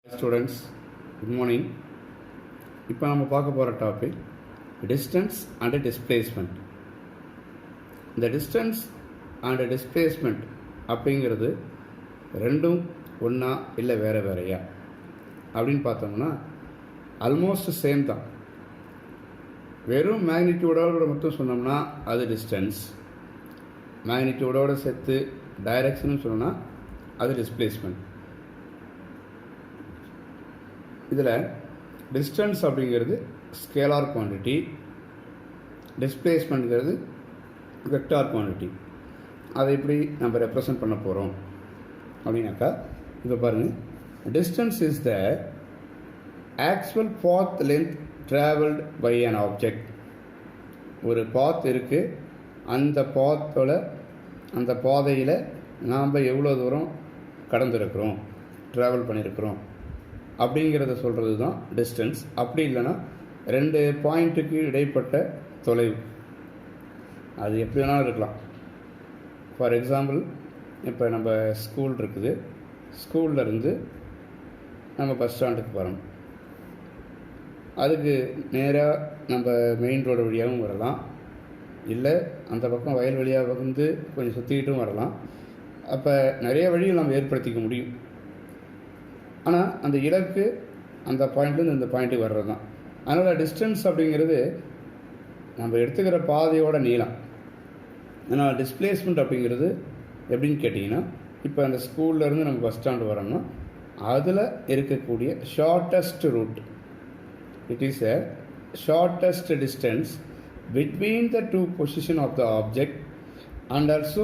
Students, good morning. இப்போ நம்ம பார்க்க போகிற டாபிக் டிஸ்டன்ஸ் அண்ட் டிஸ்பிளேஸ்மெண்ட். இந்த டிஸ்டன்ஸ் அண்ட் டிஸ்பிளேஸ்மெண்ட் அப்படிங்கிறது ரெண்டும் ஒன்றா இல்லை வேறு வேறையா அப்படின்னு பார்த்தோம்னா ஆல்மோஸ்ட் சேம் தான். வெறும் மேக்னிடியூடோட மட்டும் சொன்னோம்னா அது டிஸ்டன்ஸ், மேக்னிடியூடோடு சேர்த்து டைரக்ஷன் சொன்னோம்னா அது டிஸ்பிளேஸ்மெண்ட். இதில் டிஸ்டன்ஸ் அப்படிங்கிறது ஸ்கேலார் குவான்டிட்டி, டிஸ்பிளேஸ்மெண்ட்ங்கிறது வெக்டார் குவான்டிட்டி. அதை எப்படி நம்ம ரெப்ரசன்ட் பண்ண போகிறோம் அப்படின்னாக்கா, இப்போ பாருங்கள், distance is the actual path length travelled by an object. ஒரு பாத் இருக்குது, அந்த பாதையில் நாம் எவ்வளோ தூரம் கடந்திருக்கிறோம், ட்ராவல் பண்ணியிருக்கிறோம் அப்படிங்கிறத சொல்கிறது தான் டிஸ்டன்ஸ். அப்படி இல்லைன்னா ரெண்டு பாயிண்ட்டுக்கு இடைப்பட்ட தொலைவு, அது எப்படி வேணாலும் இருக்கலாம். ஃபார் எக்ஸாம்பிள், இப்போ நம்ம ஸ்கூல் இருக்குது, ஸ்கூல்லேருந்து நம்ம பஸ் ஸ்டாண்டுக்கு போகிறோம். அதுக்கு நேராக நம்ம மெயின் ரோடு வழியாகவும் வரலாம், இல்லை அந்த பக்கம் வயல் வழியாக வந்து கொஞ்சம் சுற்றிக்கிட்டும் வரலாம். அப்போ நிறைய வழிகள் நம்ம ஏற்படுத்திக்க முடியும். ஆனால் அந்த இலக்கு அந்த பாயிண்ட்லேருந்து இந்த பாயிண்ட்டுக்கு வர்றது தான். அதனால் டிஸ்டன்ஸ் அப்படிங்கிறது நம்ம எடுத்துக்கிற பாதையோட நீளம். ஆனால் டிஸ்பிளேஸ்மெண்ட் அப்படிங்கிறது எப்படின்னு கேட்டிங்கன்னா, இப்போ அந்த ஸ்கூல்லேருந்து நம்ம பஸ் ஸ்டாண்டு வரோம்னா அதில் இருக்கக்கூடிய shortest root, it is a shortest distance between the two position of the object, and also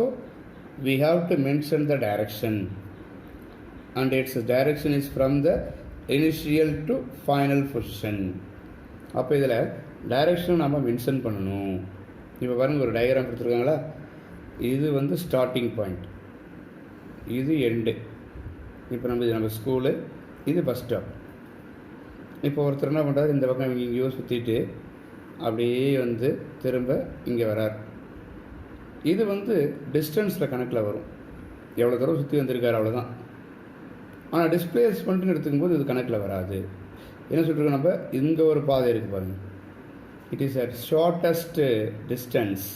we have to mention the direction, and its direction is from the initial to final position. அப்போ இதில் direction நம்ம mention பண்ணணும். இப்போ பாருங்கள், ஒரு diagram கொடுத்துருக்காங்களா, இது வந்து ஸ்டார்டிங் பாயிண்ட், இது எண்டு. இப்போ நம்ம ஸ்கூலு, இது பஸ் ஸ்டாப். இப்போ ஒருத்தர் என்ன பண்ணுறாரு, இந்த பக்கம் இங்கேயோ சுற்றிட்டு அப்படியே வந்து திரும்ப இங்கே வரார். இது வந்து டிஸ்டன்ஸில் கணக்கில் வரும், எவ்வளோ தூரம் சுற்றி வந்திருக்காரு அவ்வளோதான். ஆனால் டிஸ்பிளேஸ்மெண்ட்டுன்னு எடுத்துக்கும்போது இது கணக்கில் வராது. என்ன சொல்லிருக்கோம், நம்ம இங்கே ஒரு பாதை இருக்குது பாருங்கள், it is a shortest distance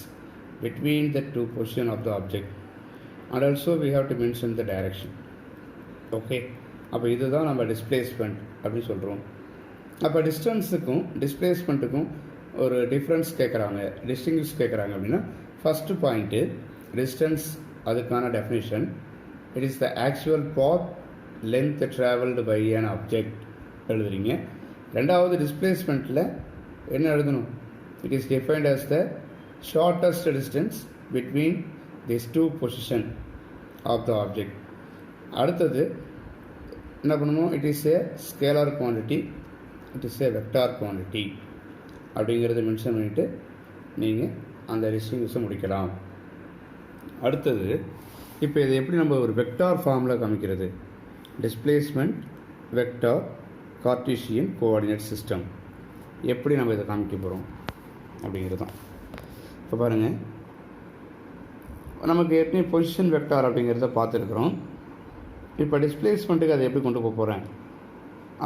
between the two position of the object, and also we have to mention the direction. Okay, அப்போ இதுதான் நம்ம டிஸ்பிளேஸ்மெண்ட் அப்படின்னு சொல்கிறோம். அப்போ டிஸ்டன்ஸுக்கும் டிஸ்பிளேஸ்மெண்ட்டுக்கும் ஒரு டிஃப்ரென்ஸ் கேட்குறாங்க, டிஸ்டிங்விஷ் கேட்குறாங்க அப்படின்னா, ஃபஸ்ட்டு பாயிண்ட்டு டிஸ்டன்ஸ், அதுக்கான definition, it is the actual path length travelled by an object எழுதுறீங்க. ரெண்டாவது டிஸ்பிளேஸ்மெண்ட்டில் என்ன எழுதணும், it is defined as the shortest distance between this two position of the object. அடுத்தது என்ன பண்ணணும், it is a scalar quantity, it is a vector quantity அப்படிங்கிறத mention பண்ணிவிட்டு நீங்கள் அந்த டிஸ்டிங்விஷை முடிக்கலாம். அடுத்தது, இப்போ இதை எப்படி நம்ம ஒரு வெக்டார் ஃபார்மில் காமிக்கிறது, displacement vector Cartesian coordinate system, எப்படி நம்ம இதை காமிக்க போகிறோம் அப்படிங்கிறது தான். இப்போ பாருங்கள், நமக்கு ஏற்கனவே பொசிஷன் வெக்டார் அப்படிங்கிறத பார்த்துருக்குறோம். இப்போ டிஸ்பிளேஸ்மெண்ட்டுக்கு அதை எப்படி கொண்டு போக போகிறேன்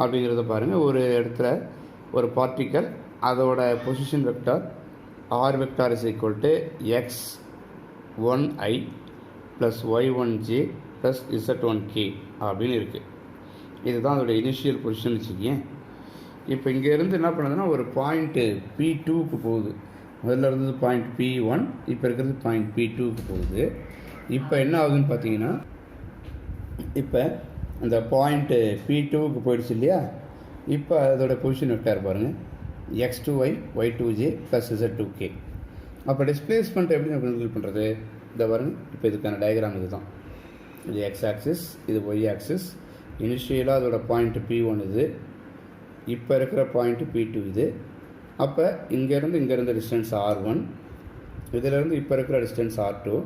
அப்படிங்கிறத பாருங்கள். ஒரு இடத்துல ஒரு பார்ட்டிக்கல், அதோட position vector R vector is equal to x1i plus y1j plus z1k அப்படின்னு இருக்குது. இதுதான் அதோட இனிஷியல் பொசிஷன் வச்சுக்கேன். இப்போ இங்கேருந்து என்ன பண்ணுதுன்னா, ஒரு பாயிண்ட்டு P2க்கு போகுது. முதல்ல இருந்தது பாயிண்ட் P1, இப்போ இருக்கிறது பாயிண்ட் P2க்கு போகுது. இப்போ என்ன ஆகுதுன்னு பார்த்தீங்கன்னா, இப்போ அந்த பாயிண்ட்டு P2க்கு போயிடுச்சு இல்லையா. இப்போ அதோட பொசிஷன் வெக்டார் பாருங்கள், x2i y2j ப்ளஸ் z2k. அப்போ டிஸ்பிளேஸ்மெண்ட் எப்படி நம்ம கன்சிடர் பண்ணுறது, இந்த பாருங்கள். இப்போ இதுக்கான டயக்ராம் இது தான். இது x ஆக்சிஸ், இது y ஆக்சிஸ். இனிஷியலாக அதோட பாயிண்ட் P1 இது, இப்போ இருக்கிற பாயிண்ட் P2 இது. அப்போ இங்கேருந்து டிஸ்டன்ஸ் R1, இதிலேருந்து இப்போ இருக்கிற டிஸ்டன்ஸ் R2.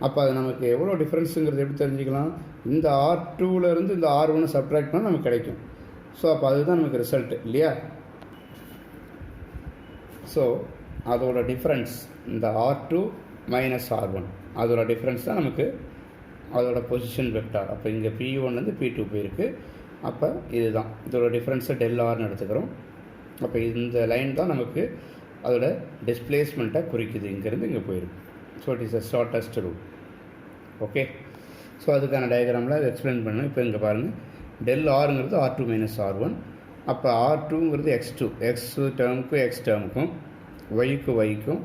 அப்போ அது நமக்கு எவ்வளோ டிஃப்ரென்ஸுங்கிறது எப்படி தெரிஞ்சுக்கலாம், இந்த R2லேருந்து இந்த R1 சப்ட்ராக்ட் பண்ணால் நமக்கு கிடைக்கும். ஸோ அப்போ அதுதான் நமக்கு ரிசல்ட் இல்லையா. ஸோ அதோட டிஃப்ரென்ஸ் இந்த R2 மைனஸ் R1, அதோட டிஃப்ரென்ஸ் தான் நமக்கு அதோட பொசிஷன் வெக்டார். அப்போ இங்கே P1லேருந்து P2 போயிருக்கு, அப்போ இதுதான் இதோட டிஃப்ரென்ஸை டெல் ஆர்னு எடுத்துக்கிறோம். அப்போ இந்த லைன் தான் நமக்கு அதோட டிஸ்பிளேஸ்மெண்ட்டை குறிக்குது, இங்கேருந்து இங்கே போயிருக்கு. So it is a shortest root. Okay, so அதுக்கான டயக்ராமில் அதை எக்ஸ்பிளைன் பண்ணணும். இப்போ இங்கே பாருங்கள், டெல் ஆருங்கிறது R2 மைனஸ் R1. அப்போ R2ங்கிறது X2, எக்ஸ் டேர்முக்கும் எக்ஸ் டேர்முக்கும், ஒய்க்கு ஒய்க்கும்,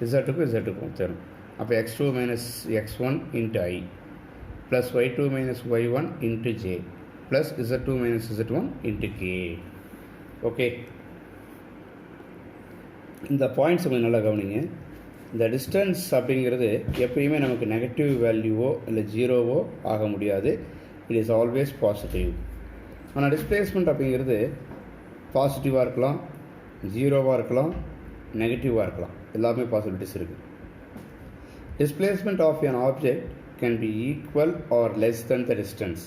இசட்டுக்கும் இசட்டுக்கும் தரும். அப்போ X2 minus X1 into I plus Y2 minus Y1 into J plus Z2 minus Z1 into K. Okay, இந்த பாயிண்ட்ஸ் கொஞ்சம் நல்லா கவனிங்க. இந்த டிஸ்டன்ஸ் அப்படிங்கிறது எப்பயுமே நமக்கு நெகட்டிவ் வேல்யூவோ இல்லை ஜீரோவோ ஆக முடியாது. It is always positive. ஆனால் டிஸ்பிளேஸ்மெண்ட் அப்படிங்கிறது பாசிட்டிவாக இருக்கலாம், ஜீரோவாக இருக்கலாம், நெகட்டிவாக இருக்கலாம், எல்லாமே பாசிபிலிட்டிஸ் இருக்குது. Displacement of an object can be equal or less than the distance.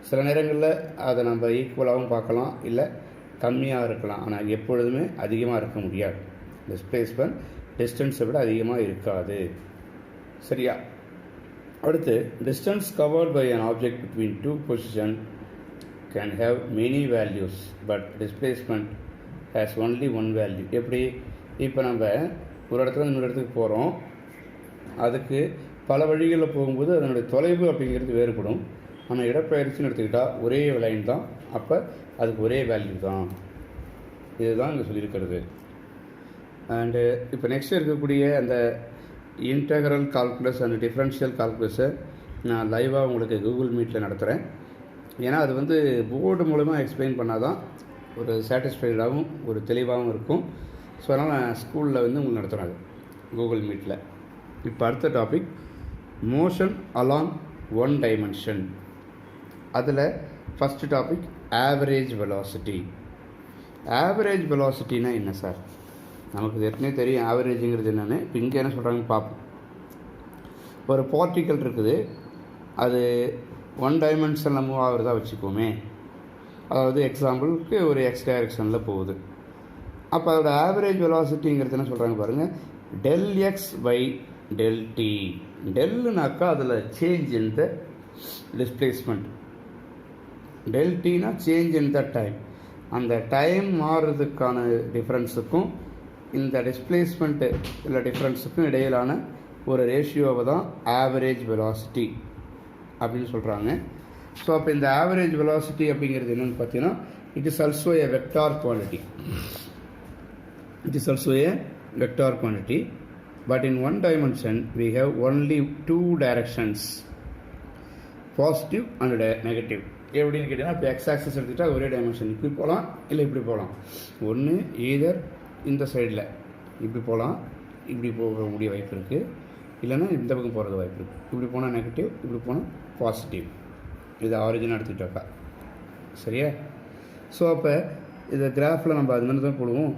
சில நேரங்களில் அதை நம்ம ஈக்குவலாகவும் பார்க்கலாம், இல்லை கம்மியாக இருக்கலாம். ஆனால் எப்பொழுதுமே அதிகமாக இருக்க முடியாது. டிஸ்பிளேஸ்மெண்ட் டிஸ்டன்ஸை விட அதிகமாக இருக்காது. சரியா? அடுத்து, distance covered by an object between two position can have many values but displacement has only one value. எப்படி? இப்போ நம்ம ஒரு இடத்துல இன்னொரு இடத்துக்கு போகிறோம், அதுக்கு பல வழிகளில் போகும்போது அதனுடைய தொலைவு அப்படிங்கிறது வேறுபடும். ஆனால் இடப்பெயர்ச்சின்னு எடுத்துக்கிட்டால் ஒரே லைன் தான், அப்போ அதுக்கு ஒரே வேல்யூ தான். இதுதான் இங்கே சொல்லியிருக்கிறது. அண்டு இப்போ நெக்ஸ்ட் இருக்கக்கூடிய அந்த இன்டெக்ரல் கால்குலஸ் அண்ட் டிஃப்ரென்ஷியல் கால்குலஸை நான் லைவாக உங்களுக்கு கூகுள் மீட்டில் நடத்துகிறேன். ஏன்னா அது வந்து போர்டு மூலமாக எக்ஸ்பிளைன் பண்ணால் தான் ஒரு சாட்டிஸ்ஃபைடாகவும் ஒரு தெளிவாகவும் இருக்கும். ஸோ அதனால் நான் ஸ்கூலில் வந்து உங்களுக்கு நடத்துகிறேன் கூகுள் மீட்டில். இப்போ அடுத்த topic, motion along one dimension. அதில் first topic average velocity. Average வெலாசிட்டினா என்ன சார்? நமக்கு ஏற்கனவே தெரியும் ஆவரேஜுங்கிறது என்னென்னு. இப்போ இங்கே என்ன சொல்கிறாங்கன்னு பார்ப்போம். ஒரு பார்ட்டிக்கல் இருக்குது, அது ஒன் டைமென்ஷனில் மூவ் ஆகிறதா வச்சுக்கோமே. அதாவது எக்ஸாம்பிளுக்கு ஒரு எக்ஸ் டைரெக்ஷனில் போகுது. அப்போ அதோட ஆவரேஜ் வெலாசிட்டிங்கிறது என்ன சொல்கிறாங்க பாருங்கள், del x by del t. டெல்லுனாக்கா அதில் change in the displacement, del டினா சேஞ்ச் இன் த டைம். அந்த டைம் மாறுறதுக்கான டிஃப்ரென்ஸுக்கும் இந்த டிஸ்பிளேஸ்மெண்ட்டு இல்லை டிஃப்ரென்ஸுக்கும் இடையிலான ஒரு ரேஷியோவை தான் ஆவரேஜ் வெலாசிட்டி அப்படின்னு சொல்கிறாங்க. ஸோ அப்போ இந்த ஆவரேஜ் வெலாசிட்டி அப்படிங்கிறது என்னென்னு பார்த்தீங்கன்னா, it is also A vector quantity. It is also A vector quantity, but in one dimension we have only two directions, positive and negative. எப்படின்னு கேட்டிங்கன்னா, இப்போ எக்ஸ் ஆக்சஸ் எடுத்துக்கிட்டால் ஒரே டைமென்ஷன், இப்படி போகலாம் இல்லை இப்படி போகலாம். ஒன்று ஈதர் இந்த சைடில் இப்படி போகலாம், இப்படி போகக்கூடிய வாய்ப்பு இருக்குது, இல்லைன்னா இந்த பக்கம் போகிறது வாய்ப்பு இருக்குது. இப்படி போனால் நெகட்டிவ், இப்படி போனால் பாசிட்டிவ். இது ஆரிஜினாக எடுத்துக்கிட்டாக்கா சரியா? ஸோ அப்போ இதை கிராஃபில் நம்ம அது மாதிரி தான் போடுவோம்.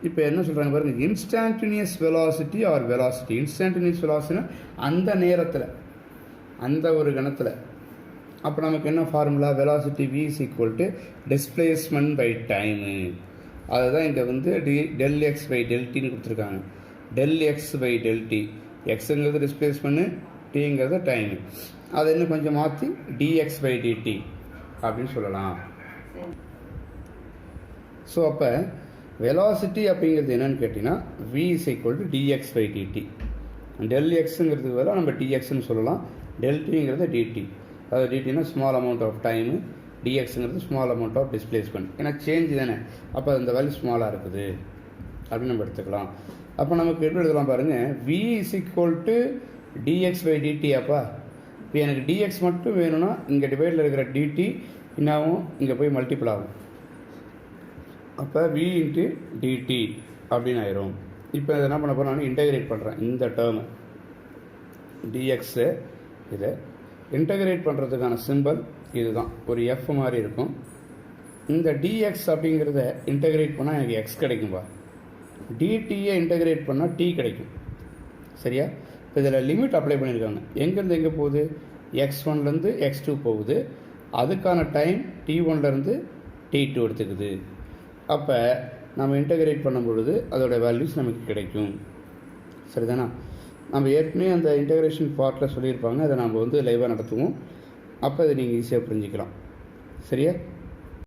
இப்போ என்ன சொல்கிறாங்க பாருங்கள், instantaneous velocity or velocity. Instantaneous வெலாசிட்டினா அந்த நேரத்தில், அந்த ஒரு கணத்தில். அப்போ நமக்கு என்ன formula, velocity v is equal to displacement by time. அதுதான் இங்கே வந்து டெல் எக்ஸ் பை டெல் டின்னு கொடுத்துருக்காங்க. Del x by del t, எக்ஸுங்கிறது டிஸ்பிளேஸ்மெண்ட்டு, டிங்கிறது டைமு. அதை இன்னும் கொஞ்சம் மாற்றி டிஎக்ஸ் பை டிடி அப்படின்னு சொல்லலாம். ஸோ அப்போ வெலாசிட்டி அப்படிங்கிறது என்னென்னு கேட்டிங்கன்னா, v is equal to dx by dt. Del எக்ஸுங்கிறதுக்கு பதிலாக நம்ம dxன்னு சொல்லலாம், டெல் டிங்கிறது dt. அதாவது டிடினா ஸ்மால் அமௌண்ட் ஆஃப் டைமு, டிஎக்ஸுங்கிறது ஸ்மால் அமௌண்ட் ஆஃப் டிஸ்பிளேஸ்மெண்ட். ஏன்னா சேஞ்ச் தானே, அப்போ அந்த வேல்யூ ஸ்மாலாக இருக்குது அப்படின்னு நம்ம எடுத்துக்கலாம். அப்போ நமக்கு எப்படி எழுதலாம் பாருங்கள், v is equal to dx by dt. அப்பா இப்போ எனக்கு dx மட்டும் வேணும்னா இங்கே டிவைடில் இருக்கிற dt என்னாகும், இங்கே போய் மல்டிபிள் ஆகும். அப்போ v இன்ட்டு dt அப்படின்னு ஆயிரும். இப்போ இதை என்ன பண்ண போகிறேன், நான் இன்டகிரேட் பண்ணுறேன் இந்த டேர்மை dxஸு. இதை இன்டகிரேட் பண்ணுறதுக்கான சிம்பிள் இது தான், ஒரு எஃப் மாதிரி இருக்கும். இந்த dx அப்படிங்கிறத இன்டகிரேட் பண்ணால் எனக்கு x கிடைக்கும்பா, dtயை இன்டகிரேட் பண்ணால் t கிடைக்கும். சரியா? இப்போ இதில் லிமிட் அப்ளை பண்ணியிருக்காங்க. எங்கேருந்து எங்கே போகுது, x1லேருந்து x2 போகுது. அதுக்கான டைம் t1லேருந்து t2 எடுத்துக்குது. அப்போ நம்ம இன்டகிரேட் பண்ணும் பொழுது அதோடய வேல்யூஸ் நமக்கு கிடைக்கும். சரிதானா? நம்ம ஏற்கனவே அந்த இன்டகிரேஷன் பார்ட்டில் சொல்லியிருப்பாங்க, அதை நம்ம வந்து லைவாக நடத்துவோம். அப்போ அதை நீங்கள் ஈஸியாக புரிஞ்சுக்கலாம். சரியா?